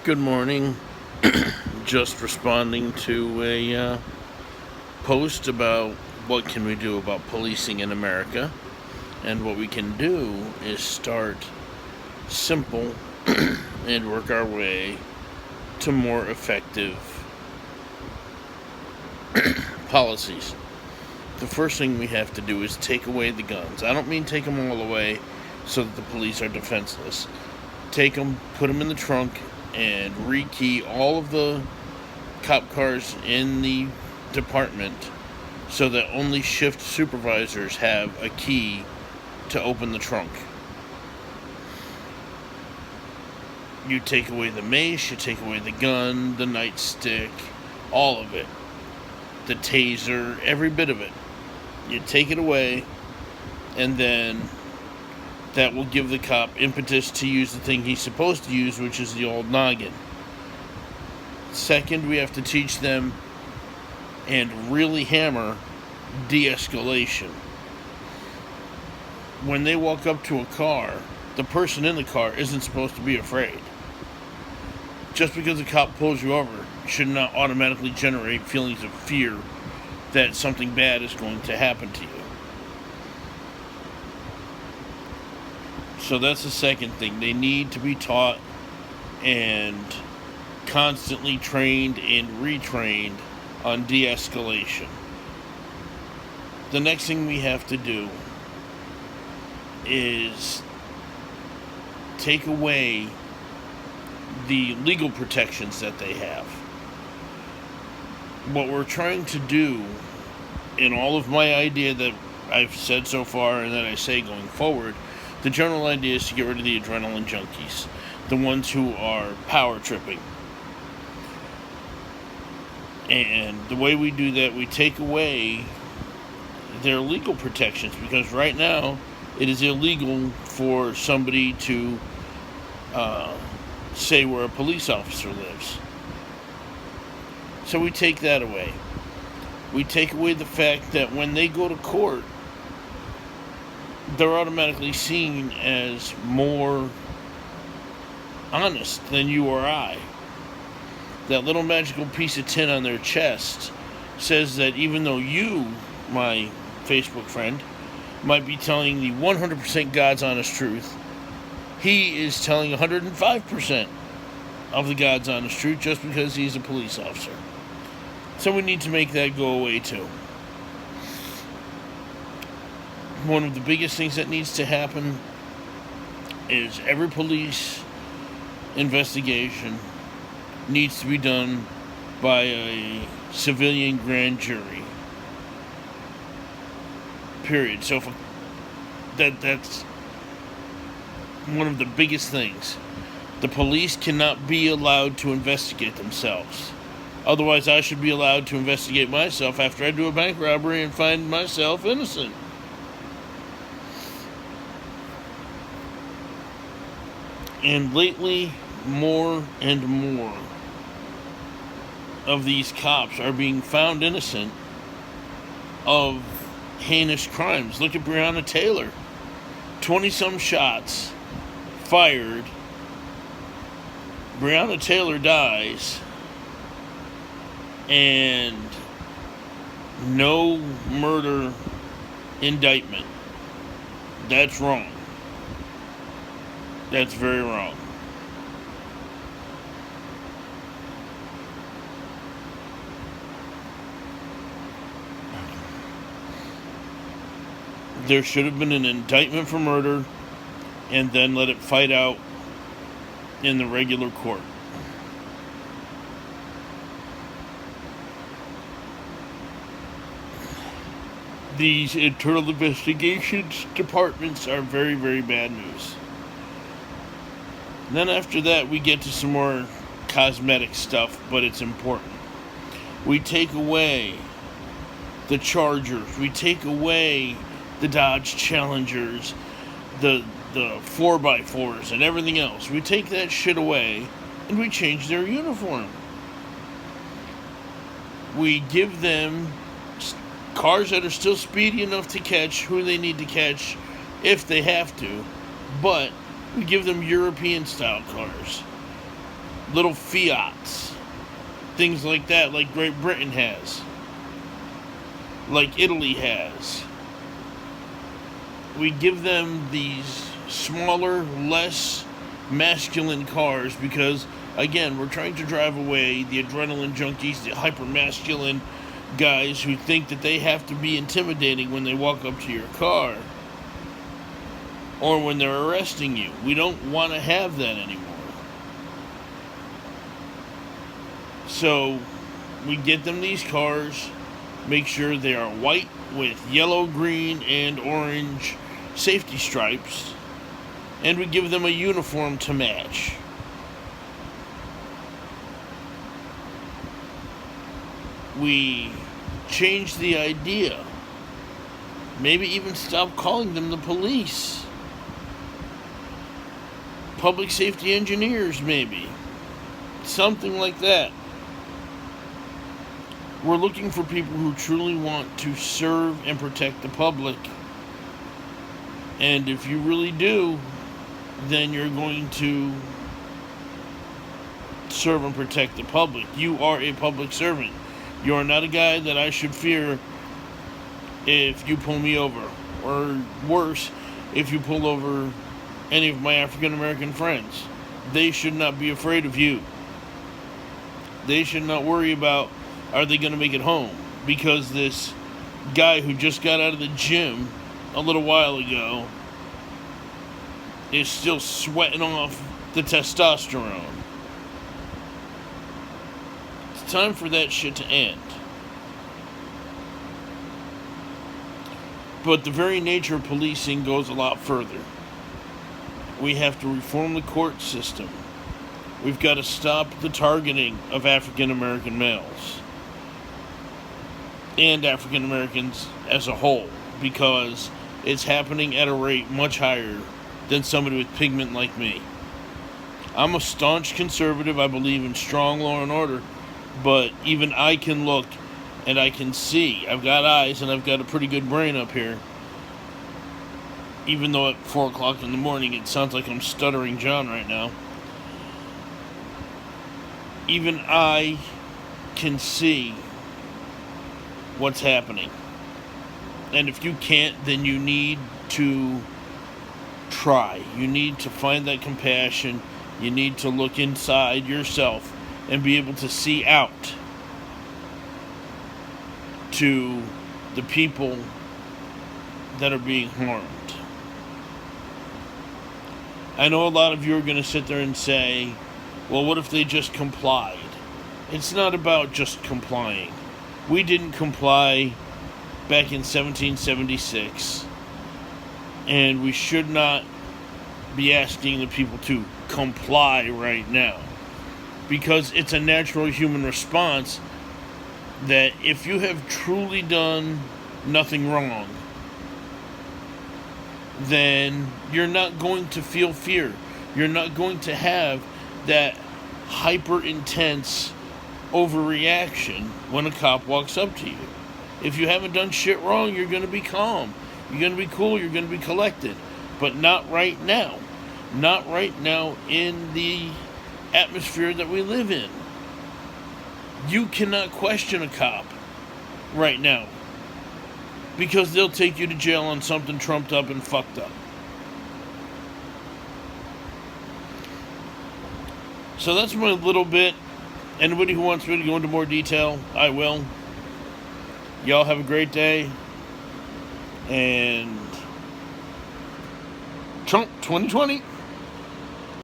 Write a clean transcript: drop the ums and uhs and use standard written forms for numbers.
Good morning. Just responding to a post about what can we do about policing in America. And what we can do is start simple and work our way to more effective policies. The first thing we have to do is take away the guns. I don't mean take them all away so that the police are defenseless. Take them, put them in the trunk, and rekey all of the cop cars in the department so that only shift supervisors have a key to open the trunk. You take away the mace, you take away the gun, the nightstick, all of it. The taser, every bit of it. You take it away, and then that will give the cop impetus to use the thing he's supposed to use, which is the old noggin. Second, we have to teach them and really hammer de-escalation. When they walk up to a car, the person in the car isn't supposed to be afraid. Just because a cop pulls you over should not automatically generate feelings of fear that something bad is going to happen to you. So that's the second thing. They need to be taught and constantly trained and retrained on de-escalation. The next thing we have to do is take away the legal protections that they have. What we're trying to do in all of my idea that I've said so far and that I say going forward, the general idea is to get rid of the adrenaline junkies, the ones who are power tripping. And the way we do that, we take away their legal protections, because right now it is illegal for somebody to say where a police officer lives. So we take that away. We take away the fact that when they go to court, they're automatically seen as more honest than you or I. That little magical piece of tin on their chest says that even though you, my Facebook friend, might be telling the 100% God's honest truth, he is telling 105% of the God's honest truth just because he's a police officer. So we need to make that go away too. One of the biggest things that needs to happen is every police investigation needs to be done by a civilian grand jury. Period. So that's one of the biggest things. The police cannot be allowed to investigate themselves. Otherwise, I should be allowed to investigate myself after I do a bank robbery and find myself innocent. And lately, more and more of these cops are being found innocent of heinous crimes. Look at Breonna Taylor. 20-some shots fired. Breonna Taylor dies. And no murder indictment. That's wrong. That's very wrong. There should have been an indictment for murder and then let it fight out in the regular court. These internal investigations departments are very, very bad news. And then after that, we get to some more cosmetic stuff, but it's important. We take away the Chargers. We take away the Dodge Challengers, the 4x4s, and everything else. We take that shit away, and we change their uniform. We give them cars that are still speedy enough to catch who they need to catch if they have to, but we give them European-style cars. little Fiats, things like that, like Great Britain has, like Italy has. We give them these smaller, less masculine cars because, again, we're trying to drive away the adrenaline junkies, the hyper-masculine guys who think that they have to be intimidating when they walk up to your car or when they're arresting you. We don't want to have that anymore. So we get them these cars, make sure they are white with yellow, green, and orange safety stripes, and we give them a uniform to match. We change the idea. Maybe even stop calling them the police. Public safety engineers, maybe. Something like that. We're looking for people who truly want to serve and protect the public. And if you really do, then you're going to serve and protect the public. You are a public servant. You are not a guy that I should fear if you pull me over. Or worse, if you pull over any of my African American friends. They should not be afraid of you. They should not worry about, are they going to make it home? Because this guy who just got out of the gym a little while ago is still sweating off the testosterone. It's time for that shit to end. But the very nature of policing goes a lot further. We have to reform the court system. We've got to stop the targeting of African American males and African Americans as a whole, because it's happening at a rate much higher than somebody with pigment like me. I'm a staunch conservative. I believe in strong law and order, but even I can look and I can see. I've got eyes and I've got a pretty good brain up here. Even though at 4 o'clock in the morning it sounds like I'm stuttering John right now. Even I can see what's happening. And if you can't, then you need to try. You need to find that compassion. You need to look inside yourself and be able to see out to the people that are being harmed. I know a lot of you are going to sit there and say, well, what if they just complied? It's not about just complying. We didn't comply back in 1776, and we should not be asking the people to comply right now, because it's a natural human response that if you have truly done nothing wrong, then you're not going to feel fear. You're not going to have that hyper intense overreaction when a cop walks up to you. If you haven't done shit wrong, you're going to be calm. You're going to be cool. You're going to be collected. But not right now. Not right now in the atmosphere that we live in. You cannot question a cop right now, because they'll take you to jail on something trumped up and fucked up. So that's my little bit. Anybody who wants me to go into more detail, I will. Y'all have a great day. And Trump 2020.